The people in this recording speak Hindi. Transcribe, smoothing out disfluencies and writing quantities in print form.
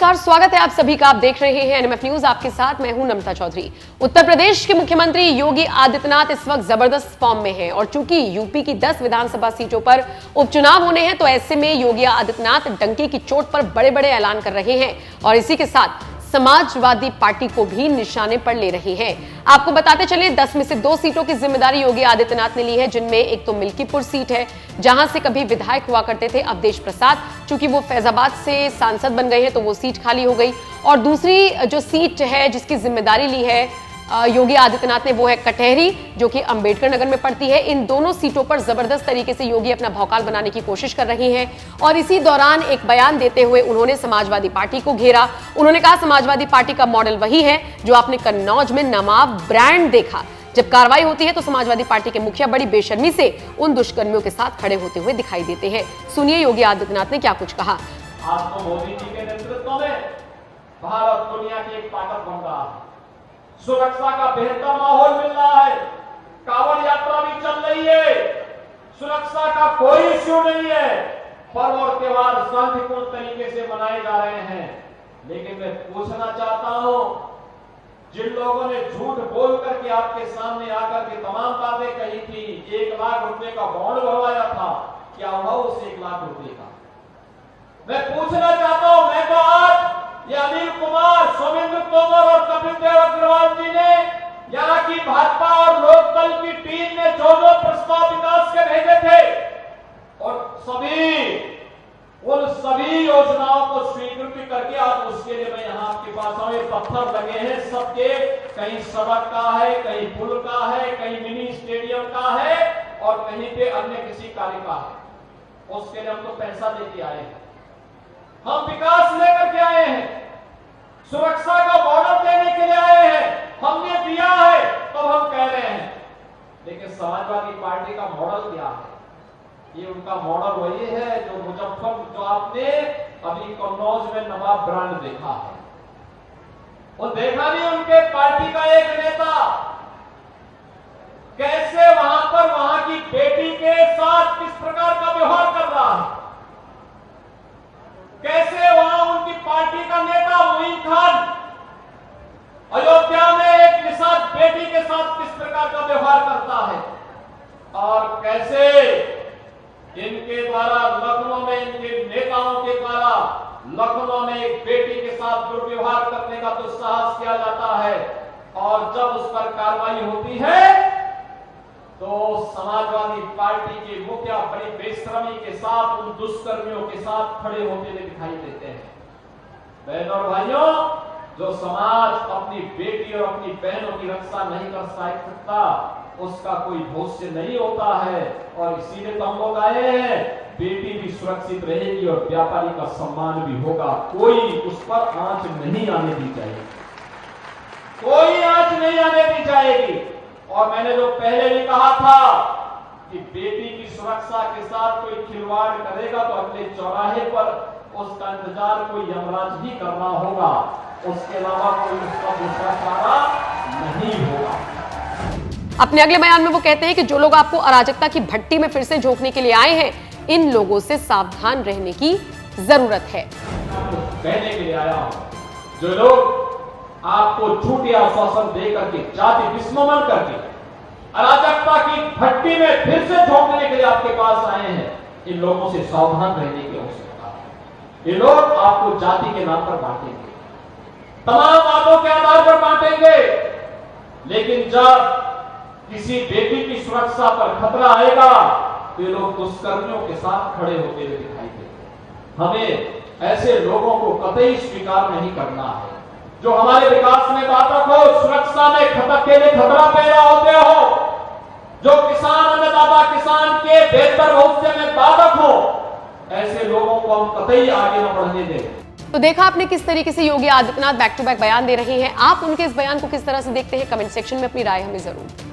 नमस्कार, स्वागत है आप सभी का। आप देख रहे हैं एनएमएफ न्यूज, आपके साथ मैं हूं नम्रता चौधरी। उत्तर प्रदेश के मुख्यमंत्री योगी आदित्यनाथ इस वक्त जबरदस्त फॉर्म में हैं और चूंकि यूपी की 10 विधानसभा सीटों पर उपचुनाव होने हैं तो ऐसे में योगी आदित्यनाथ डंके की चोट पर बड़े बड़े ऐलान कर रहे हैं और इसी के साथ समाजवादी पार्टी को भी निशाने पर ले रहे हैं। आपको बताते चले 10 में से 2 सीटों की जिम्मेदारी योगी आदित्यनाथ ने ली है, जिनमें एक तो मिल्कीपुर सीट है जहां से कभी विधायक हुआ करते थे अवधेश प्रसाद, चूंकि वो फैजाबाद से सांसद बन गए हैं तो वो सीट खाली हो गई। और दूसरी जो सीट है जिसकी जिम्मेदारी ली है योगी आदित्यनाथ ने, वो है कटहरी, जो कि अंबेडकर नगर में पड़ती है। इन दोनों सीटों पर जबरदस्त तरीके से योगी अपना भौकाल बनाने की कोशिश कर रही हैं और इसी दौरान एक बयान देते हुए उन्होंने समाजवादी पार्टी को घेरा। उन्होंने कहा समाजवादी पार्टी का मॉडल वही है जो आपने कन्नौज में नवाब ब्रांड देखा। जब कार्रवाई होती है तो समाजवादी पार्टी के मुखिया बड़ी बेशर्मी से उन दुष्कर्मियों के साथ खड़े होते हुए दिखाई देते हैं। सुनिए योगी आदित्यनाथ ने क्या कुछ कहा। आज तो मोदी जी के नेतृत्व में भारत दुनिया की एक ताकत बन रहा है, सुरक्षा का बेहतर माहौल मिल रहा है, कांवड़ यात्रा भी चल रही है, सुरक्षा का कोई इश्यू नहीं है, पर्व और त्योहार शांतिपूर्ण तरीके से मनाए जा रहे हैं। लेकिन मैं पूछना चाहता हूं, जिन लोगों ने झूठ बोल करके आपके सामने आकर के तमाम बातें कही थी, 1 लाख रुपए का बॉन्ड भरवाया था, क्या हुआ उस 1 लाख रुपए का? मैं पूछना चाहता हूं, मैं तो आज ये अनिल कुमार, सोमेंद्र तोमर और कपिल देव अग्रवाल जी ने, यहाँ की भाजपा और लोकदल की टीम ने जो प्रस्ताव विकास के भेजे थे और उन सभी योजनाओं को स्वीकृति करके आज उसके लिए मैं यहाँ आपके पास आऊं। पत्थर लगे हैं सबके, कहीं सड़क का है, कहीं पुल का है, कहीं मिनी स्टेडियम का है और कहीं पे अन्य किसी कार्य का है। उसके लिए हम तो पैसा लेके आए हैं, हम विकास लेकर के आए हैं, सुरक्षा का बॉर्डर देने के लिए आए हैं, हमने दिया है तब हम कह रहे हैं। लेकिन समाजवादी पार्टी का मॉडल क्या है? ये उनका मॉडल वही है जो आपने अभी कन्नौज में नवाब ब्रांड देखा है। वो देखा नहीं उनके पार्टी का एक नेता कैसे वहां पर वहां की बेटी के साथ किस प्रकार का व्यवहार कर रहा है, कैसे वहां उनकी पार्टी का नेता मोइन खान अयोध्या में एक निषाद बेटी के साथ किस प्रकार का व्यवहार करता है और कैसे इनके द्वारा लखनऊ में, इनके नेताओं के द्वारा लखनऊ में एक बेटी के साथ दुर्व्यवहार करने का दुस्साहस किया जाता है और जब उस पर कार्रवाई होती है तो समाजवादी पार्टी के मुखिया बड़ी बेशर्मी के साथ उन दुष्कर्मियों के साथ खड़े होते हुए दिखाई देते हैं। बहनों और भाइयों, जो समाज अपनी बेटी और अपनी बहनों की रक्षा नहीं कर सकता उसका कोई भविष्य नहीं होता है और इसीलिए तो हम लोग आए हैं। बेटी भी सुरक्षित रहेगी और व्यापारी का सम्मान भी होगा, कोई उस पर आंच नहीं आने दी जाएगी, कोई आंच नहीं आने दी जाएगी। और मैंने जो पहले भी कहा था कि बेटी की सुरक्षा के साथ कोई खिलवाड़ करेगा तो अगले चौराहे पर उसका इंतजार कोई यमराज ही करना होगा, उसके अलावा कोई उसका दूसरा चारा नहीं होगा। अपने अगले बयान में वो कहते हैं कि जो लोग आपको अराजकता की भट्टी में फिर से झोंकने के लिए आए हैं, इन लोगों से सावधान रहने की जरूरत है। कहने के लिए आया हूं, जो लोग आपको झूठे आश्वासन दे करके, जाति विस्मरण करके अराजकता की भट्टी में फिर से झोंकने के लिए आपके पास आए हैं, इन लोगों से सावधान रहने की आवश्यकता है। ये लोग आपको जाति के नाम पर बांटेंगे, तमाम बातों के आधार पर बांटेंगे, लेकिन जब किसी बेटी की सुरक्षा पर खतरा आएगा तो ये लोग दुष्कर्मियों के साथ खड़े होते हुए दिखाई देते। हमें ऐसे लोगों को कतई स्वीकार नहीं करना है जो हमारे विकास में बाधक हो, सुरक्षा में खतरा पैदा होते हो, जो किसान, अन्नदाता किसान के बेहतर भविष्य में बाधक हो, ऐसे लोगों को हम कतई आगे न बढ़ने दें। तो देखा आपने किस तरीके से Yogi Adityanath back to back बयान दे रहे हैं। आप उनके इस बयान को किस तरह से देखते हैं? कमेंट सेक्शन में अपनी राय हमें जरूर